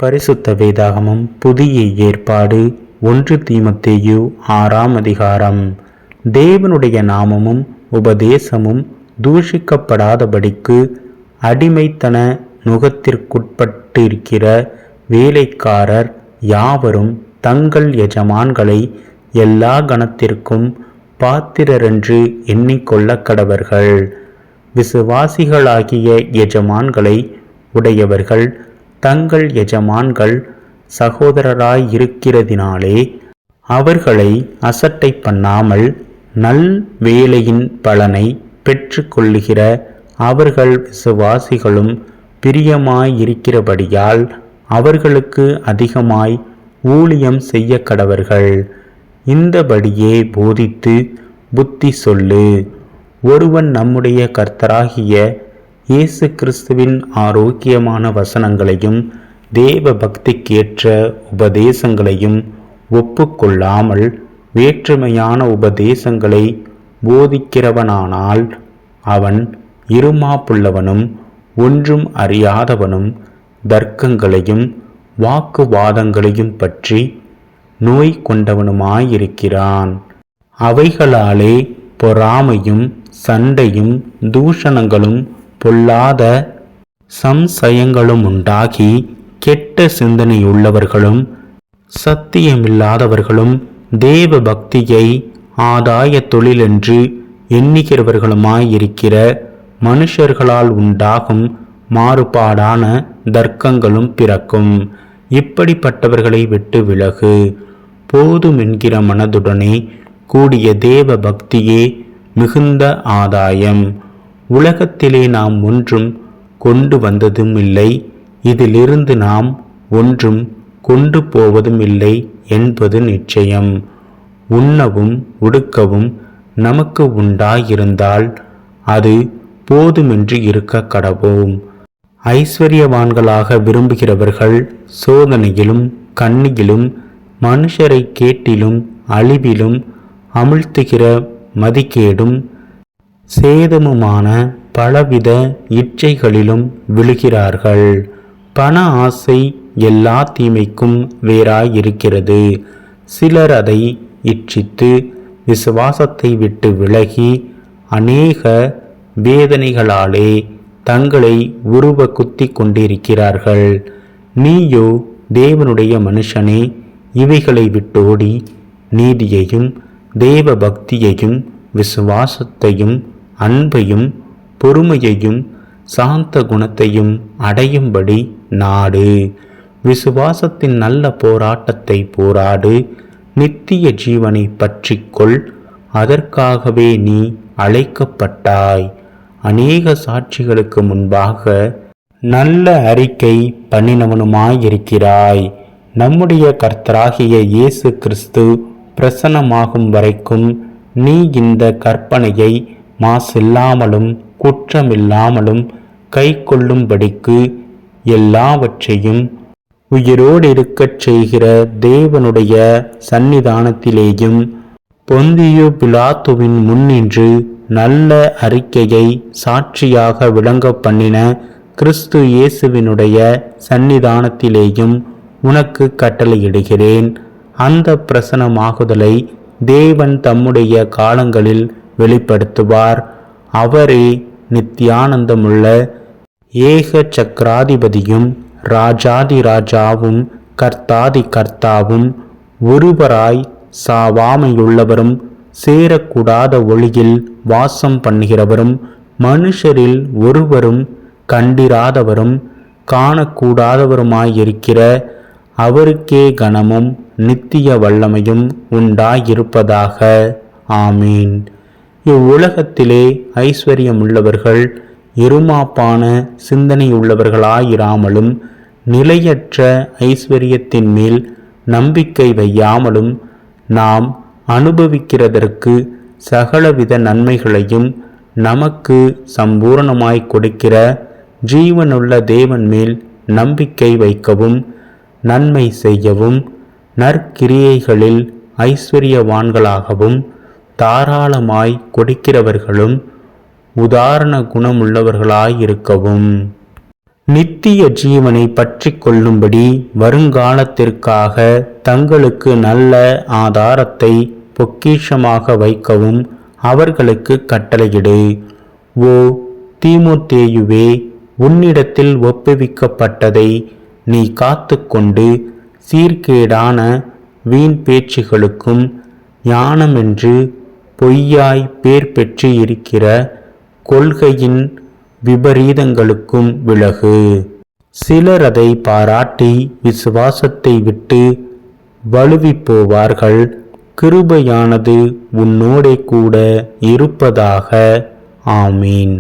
பரிசுத்த வேதாகமம் புதிய ஏற்பாடு 1 தீமோத்தேயு 6ஆம் அதிகாரம். தேவனுடைய நாமமும் உபதேசமும் தூஷிக்கப்படாதபடிக்கு அடிமைத்தன நுகத்திற்குட்பட்டிருக்கிற வேலைக்காரர் யாவரும் தங்கள் எஜமான்களை எல்லா கனத்திற்கும் பாத்திரரென்று எண்ணிக்கொள்ள கடவர்கள். விசுவாசிகளாகிய எஜமான்களை உடையவர்கள் தங்கள் எஜமான்கள் சகோதரராயிருக்கிறதினாலே அவர்களை அசட்டை பண்ணாமல் நல் வேலையின் பலனை பெற்று கொள்ளுகிற அவர்கள் விசுவாசிகளும் பிரியமாயிருக்கிறபடியால் அவர்களுக்கு அதிகமாய் ஊழியம் செய்ய கடவர்கள். இந்தபடியே போதித்து புத்தி சொல்லு. ஒருவன் நம்முடைய கர்த்தராகிய இயேசு கிறிஸ்துவின் ஆரோக்கியமான வசனங்களையும் தேவ பக்திக்கேற்ற உபதேசங்களையும் ஒப்புக்கொள்ளாமல் வேற்றுமையான உபதேசங்களை போதிக்கிறவனானால் அவன் இருமாப்புள்ளவனும் ஒன்றும் அறியாதவனும் தர்க்கங்களையும் வாக்குவாதங்களையும் பற்றி நோய் கொண்டவனுமாயிருக்கிறான். அவைகளாலே பொறாமையும் சண்டையும் தூஷணங்களும் பொல்லாத சம்சயங்களும் உண்டாகி கெட்ட சிந்தனையுள்ளவர்களும் சத்தியமில்லாதவர்களும் தேவ பக்தியை ஆதாய தொழிலென்று எண்ணுகிறவர்களுமாயிருக்கிற மனுஷர்களால் உண்டாகும் மாறுபாடான தர்க்கங்களும் பிறக்கும். இப்படிப்பட்டவர்களை விட்டு விலகு. போதுமென்கிற மனதுடனே கூடிய தேவ பக்தியே மிகுந்த ஆதாயம். உலகத்திலே நாம் ஒன்றும் கொண்டு வந்ததும் இல்லை, இதிலிருந்து நாம் ஒன்றும் கொண்டு போவதும் இல்லை என்பது நிச்சயம். உண்ணவும் உடுக்கவும் நமக்கு உண்டாயிருந்தால் அது போதுமென்று இருக்க கடவோம். ஐஸ்வர்யவான்களாக விரும்புகிறவர்கள் சோதனையிலும் கண்ணியிலும் மனுஷரை கேட்டிலும் அழிவிலும் அமிழ்த்துகிற மதிக்கேடும் சேதமுமான பலவித இச்சைகளிலும் விழுகிறார்கள். பண ஆசை எல்லா தீமைக்கும் வேறாயிருக்கிறது. சிலர் அதை இச்சித்து விசுவாசத்தை விட்டு விலகி அநேக வேதனைகளாலே தங்களை உருவ குத்தி கொண்டிருக்கிறார்கள். நீயோ தேவனுடைய மனுஷனே, இவைகளை விட்டோடி நீதியையும் தேவ பக்தியையும் விசுவாசத்தையும் அன்பையும் பொறுமையையும் சாந்த குணத்தையும் அடையும்படி நாடு. விசுவாசத்தின் நல்ல போராட்டத்தை போராடு. நித்திய ஜீவனை பற்றிக்கொள். அதற்காகவே நீ அழைக்கப்பட்டாய். அநேக சாட்சிகளுக்கு முன்பாக நல்ல அறிக்கை பண்ணினவனுமாயிருக்கிறாய். நம்முடைய கர்த்தராகிய இயேசு கிறிஸ்து பிரசன்னமாகும் வரைக்கும் நீ இந்த கற்பனையை மாசில்லாமலும் குற்றமில்லாமலும் கை கொள்ளும்படிக்கு எல்லாவற்றையும் உயிரோடு இருக்கச் செய்கிற தேவனுடைய சந்நிதானத்திலேயும் பொந்தியு பிலாத்துவின் முன்னின்று நல்ல அறிக்கையை சாட்சியாக விளங்க பண்ணின கிறிஸ்து இயேசுவினுடைய சந்நிதானத்திலேயும் உனக்கு கட்டளையிடுகிறேன். அந்த பிரசனமாகுதலை தேவன் தம்முடைய காலங்களில் வெளிப்படுத்துவார். அவரே நித்தியானந்தமுள்ள ஏக சக்கராதிபதியும் ராஜாதி ராஜாவும் கர்த்தாதி கர்த்தாவும் ஒருவராய் சாவாமையுள்ளவரும் சேரக்கூடாத ஒளியில் வாசம் பண்ணுகிறவரும் மனுஷரில் ஒருவரும் கண்டிராதவரும் காணக்கூடாதவருமாயிருக்கிற அவருக்கே கனமும் நித்திய வல்லமையும் உண்டாயிருப்பதாக. ஆமீன். இவ்வுலகத்திலே ஐஸ்வர்யமுள்ளவர்கள் இருமாப்பான சிந்தனையுள்ளவர்களாயிராமலும் நிலையற்ற ஐஸ்வர்யத்தின் மேல் நம்பிக்கை வையாமலும் நாம் அனுபவிக்கிறதற்கு சகலவித நன்மைகளையும் நமக்கு சம்பூரணமாய் கொடுக்கிற ஜீவனுள்ள தேவன் மேல் நம்பிக்கை வைக்கவும் நன்மை செய்யவும் நற்கிரியைகளில் ஐஸ்வர்யவான்களாகவும் தாராளமாய் கொடுக்கிறவர்களும் உதாரண குணமுள்ளவர்களாயிருக்கவும். நித்திய ஜீவனை பற்றி கொள்ளும்படி வருங்காலத்திற்காக தங்களுக்கு நல்ல ஆதாரத்தை பொக்கிஷமாக வைக்கவும் அவர்களுக்கு கட்டளையிடு. ஓ தீமோத்தேயுவே, உன்னிடத்தில் ஒப்புவிக்கப்பட்டதை நீ காத்து கொண்டு சீர்கேடான வீண் பேச்சுகளுக்கும் ஞானமென்று பொய்யாய் பேர் பெற்று இருக்கிற கொள்கையின் விபரீதங்களுக்கும் விலகு. சிலர் அதை பாராட்டி விசுவாசத்தை விட்டு வழுவிப்போவார்கள். கிருபையானது உன்னோடே கூட இருப்பதாக. ஆமீன்.